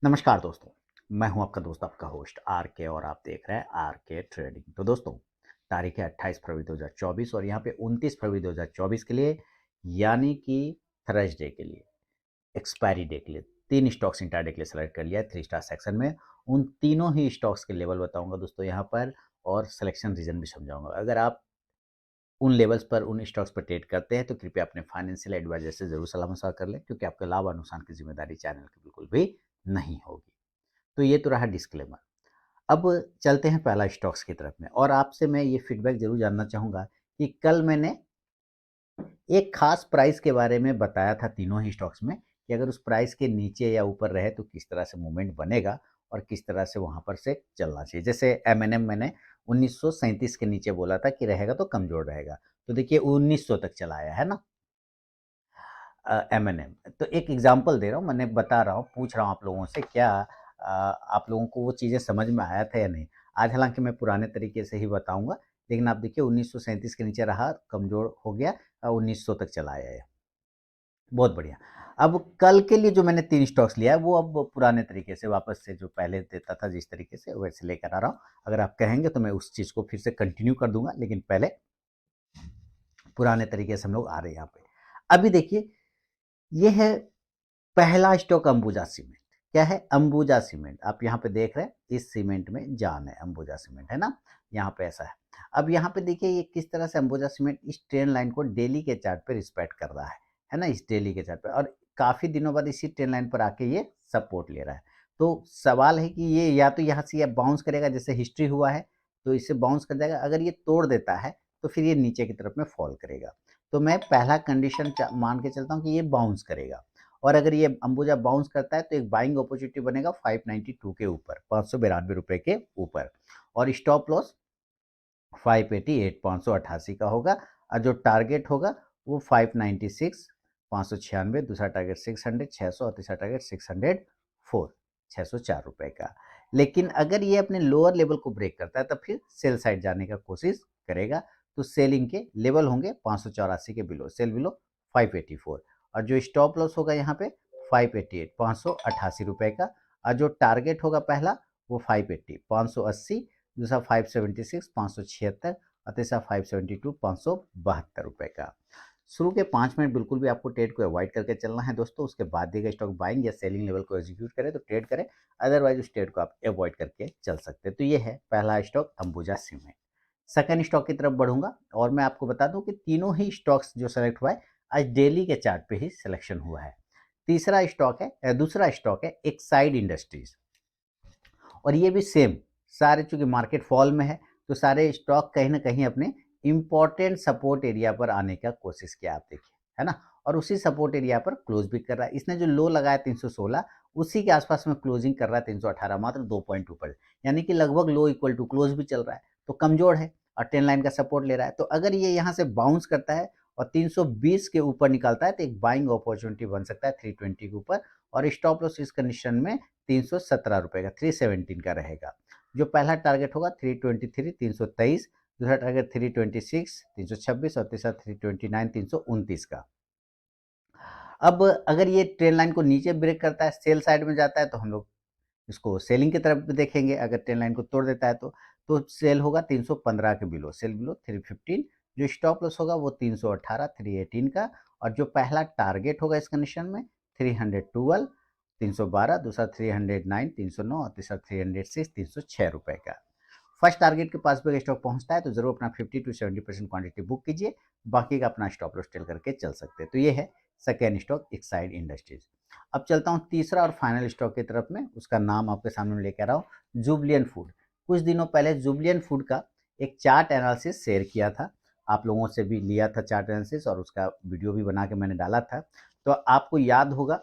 नमस्कार दोस्तों, मैं हूं आपका दोस्त आपका होस्ट आर के और आप देख रहे हैं आर के ट्रेडिंग। तो दोस्तों, तारीख है 28 फरवरी 2024 और यहाँ पे 29 फरवरी 2024 के लिए यानी कि थर्सडे के लिए एक्सपायरी डे के लिए तीन स्टॉक्स इंट्राडे के लिए सेलेक्ट कर लिया है 3 स्टार सेक्शन में। उन तीनों ही स्टॉक्स के लेवल बताऊंगा दोस्तों यहाँ पर और सिलेक्शन रीजन भी समझाऊंगा। अगर आप उन लेवल्स पर उन स्टॉक्स पर ट्रेड करते हैं तो कृपया अपने फाइनेंशियल एडवाइजर से जरूर सलाह मशवरा कर लें, क्योंकि आपके लाभ और नुकसान की जिम्मेदारी चैनल की बिल्कुल भी नहीं होगी। तो ये तो रहा डिस्क्लेमर। अब चलते हैं पहला स्टॉक्स की तरफ में, और आपसे मैं ये फीडबैक जरूर जानना चाहूँगा कि कल मैंने एक खास प्राइस के बारे में बताया था तीनों ही स्टॉक्स में कि अगर उस प्राइस के नीचे या ऊपर रहे तो किस तरह से मूवमेंट बनेगा और किस तरह से वहाँ पर से चलना चाहिए। जैसे एम मैंने 1937 के नीचे बोला था कि रहेगा तो कमज़ोर रहेगा, तो देखिए 1900 तक चला आया है ना। एम तो एक एग्जांपल दे रहा हूँ, मैंने बता रहा हूँ, पूछ रहा हूँ आप लोगों से क्या आप लोगों को वो चीज़ें समझ में आया था या नहीं। आज हालांकि मैं पुराने तरीके से ही बताऊंगा, लेकिन आप देखिए 1937 के नीचे रहा, कमज़ोर हो गया, 1900 तक चला आया है। बहुत बढ़िया। अब कल के लिए जो मैंने 3 स्टॉक्स लिया है वो अब पुराने तरीके से वापस से जो पहले देता था जिस तरीके से वैसे लेकर आ रहा हूँ। अगर आप कहेंगे तो मैं उस चीज़ को फिर से कंटिन्यू कर दूंगा, लेकिन पहले पुराने तरीके से हम लोग आ रहे हैं यहाँ पे। अभी देखिए, ये है पहला स्टॉक अंबुजा सीमेंट। क्या है? अंबुजा सीमेंट। आप यहाँ पे देख रहे हैं, इस सीमेंट में जान है, अंबुजा सीमेंट है ना, यहाँ पे ऐसा है। अब यहाँ पे देखिए ये किस तरह से अंबुजा सीमेंट इस ट्रेंड लाइन को डेली के चार्ट पे रिस्पेक्ट कर रहा है ना, इस डेली के चार्ट पे, और काफी दिनों बाद इसी ट्रेंड लाइन पर आके ये सपोर्ट ले रहा है। तो सवाल है कि ये या तो यहाँ से ये बाउंस करेगा जैसे हिस्ट्री हुआ है, तो इसे बाउंस कर जाएगा। अगर ये तोड़ देता है तो फिर ये नीचे की तरफ में फॉल करेगा। तो मैं पहला कंडीशन मान के चलता हूँ कि ये बाउंस करेगा, और अगर ये अंबुजा बाउंस करता है तो एक बाइंग अपॉर्चुनिटी बनेगा 592 के ऊपर, 592 रुपए के ऊपर, और स्टॉप लॉस 588 588 का होगा, और जो टारगेट होगा वो 596 596, दूसरा टारगेट 600 600 और तीसरा टारगेट 604 604 रुपए का। लेकिन अगर ये अपने लोअर लेवल को ब्रेक करता है तो फिर सेल साइड जाने का कोशिश करेगा। तो सेलिंग के लेवल होंगे 584 के बिलो, सेल बिलो 584, और जो स्टॉप लॉस होगा यहाँ पे 588 588 रुपए का, और जो टारगेट होगा पहला वो 580 580, दूसरा 576 576, और तीसरा 572 572 रुपए का। शुरू के 5 मिनट बिल्कुल भी आपको ट्रेड को अवॉइड करके चलना है दोस्तों। उसके बाद देगा स्टॉक बाइंग या सेलिंग लेवल को एग्जीक्यूट करे तो ट्रेड करें, अदरवाइज उस ट्रेड को आप अवॉइड करके चल सकते हैं। तो ये है पहला stock Ambuja cement. Second stock की तरफ बढ़ूंगा, और मैं आपको बता दूं कि तीनों ही स्टॉक्स जो सेलेक्ट हुआ है आज डेली के चार्ट पे ही सिलेक्शन हुआ है। तीसरा स्टॉक है, दूसरा स्टॉक है एक्साइड इंडस्ट्रीज, और ये भी सेम, सारे चूंकि मार्केट फॉल में है तो सारे स्टॉक कहीं ना कहीं अपने इंपॉर्टेंट सपोर्ट एरिया पर आने का कोशिश किया, आप देखिए, है ना, और उसी सपोर्ट एरिया पर क्लोज भी कर रहा है। इसने जो लो लगाया 316, उसी के आसपास में क्लोजिंग कर रहा है 318, मात्र 2 पॉइंट ऊपर, यानी कि लगभग लो इक्वल टू क्लोज भी चल रहा है, तो कमजोर है और टेन लाइन का सपोर्ट ले रहा है। तो अगर ये यहाँ से बाउंस करता है और 320 के ऊपर निकलता है तो एक बाइंग अपॉर्चुनिटी बन सकता है 320 के ऊपर, और स्टॉप लॉस इस कंडीशन में 317 रुपए का 317 का रहेगा। जो पहला टारगेट होगा 323 323, दूसरा टारगेट 326 326, और तीसरा 329 329 का। अब अगर ये ट्रेन लाइन को नीचे ब्रेक करता है, सेल साइड में जाता है, तो हम लोग इसको सेलिंग की तरफ भी देखेंगे। अगर ट्रेन लाइन को तोड़ देता है तो सेल होगा 315 के बिलो, सेल बिलो 315। जो स्टॉप लॉस होगा वो 318 318 का, और जो पहला टारगेट होगा इस कंडीशन में 312 312, दूसरा 309 309, और तीसरा 306 306 रुपए का। फर्स्ट टारगेट के पास भी स्टॉक पहुंचता है तो जरूर अपना 50 to 70% क्वांटिटी बुक कीजिए, बाकी का अपना स्टॉप लॉस टेल करके चल सकते हैं। तो ये है सेकेंड स्टॉक एक्साइड इंडस्ट्रीज। अब चलता हूँ तीसरा और फाइनल स्टॉक की तरफ में, उसका नाम आपके सामने लेकर आ रहा हूँ, जुबलियन फूड। कुछ दिनों पहले जुबलियन फूड का एक चार्ट एनालिसिस शेयर किया था, आप लोगों से भी लिया था चार्ट एनालिसिस, और उसका वीडियो भी बना के मैंने डाला था, तो आपको याद होगा।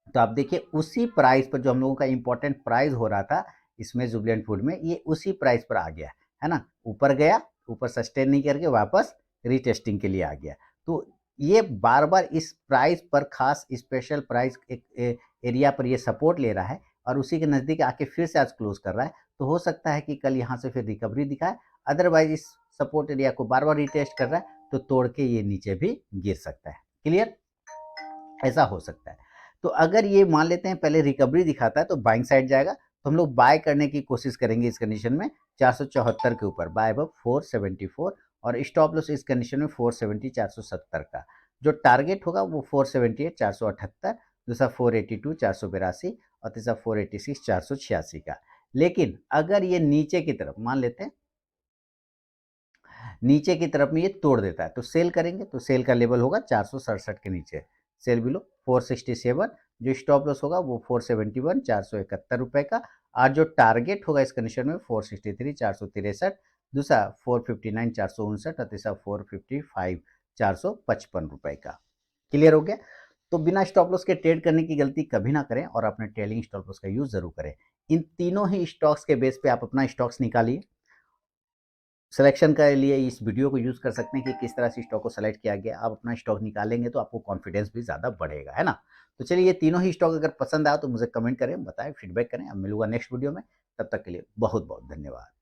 तो आप देखिए उसी प्राइस पर जो हम लोगों का इंपॉर्टेंट प्राइस हो रहा था इसमें जुबलियन फूड में, ये उसी प्राइस पर आ गया है ना, ऊपर गया, ऊपर सस्टेन नहीं करके वापस रीटेस्टिंग के लिए आ गया। तो ये बार बार इस प्राइस पर, खास स्पेशल प्राइस एक एरिया पर ये सपोर्ट ले रहा है, और उसी के नज़दीक आके फिर से आज क्लोज कर रहा है। तो हो सकता है कि कल यहाँ से फिर रिकवरी दिखाए, अदरवाइज इस सपोर्ट एरिया को बार बार रिटेस्ट कर रहा है तो तोड़ के ये नीचे भी गिर सकता है। क्लियर? ऐसा हो सकता है। तो अगर ये मान लेते हैं पहले रिकवरी दिखाता है तो बाइंग साइड जाएगा, तो हम लोग बाय करने की कोशिश करेंगे इस कंडीशन में 474 के ऊपर, बाय अब 474, और स्टॉप लॉस इस कंडीशन में 470 470 का। जो टारगेट होगा वो 478 478, दूसरा 482 482 और तीसरा 486 486 का। लेकिन अगर ये नीचे की तरफ मान लेते हैं, नीचे की तरफ में ये तोड़ देता है तो सेल करेंगे, तो सेल का लेवल होगा 467 के नीचे, सेल बिलो 467। जो स्टॉप लॉस होगा वो 471 471 रुपए का, और जो टारगेट होगा इस कंडीशन में 463 463, दूसरा 459 459 और तीसरा 455 455 रुपए का। क्लियर हो गया? तो बिना स्टॉप लॉस के ट्रेड करने की गलती कभी ना करें और अपने ट्रेलिंग स्टॉप लॉस का यूज जरूर करें। इन तीनों ही स्टॉक्स के बेस पे आप अपना स्टॉक्स निकालिए। सिलेक्शन के लिए इस वीडियो को यूज़ कर सकते हैं कि किस तरह से स्टॉक को सेलेक्ट किया गया। आप अपना स्टॉक निकालेंगे तो आपको कॉन्फिडेंस भी ज़्यादा बढ़ेगा, है ना? तो चलिए, ये तीनों ही स्टॉक अगर पसंद आया तो मुझे कमेंट करें, बताएं, फीडबैक करें। अब मिलूंगा नेक्स्ट वीडियो में, तब तक के लिए बहुत बहुत धन्यवाद।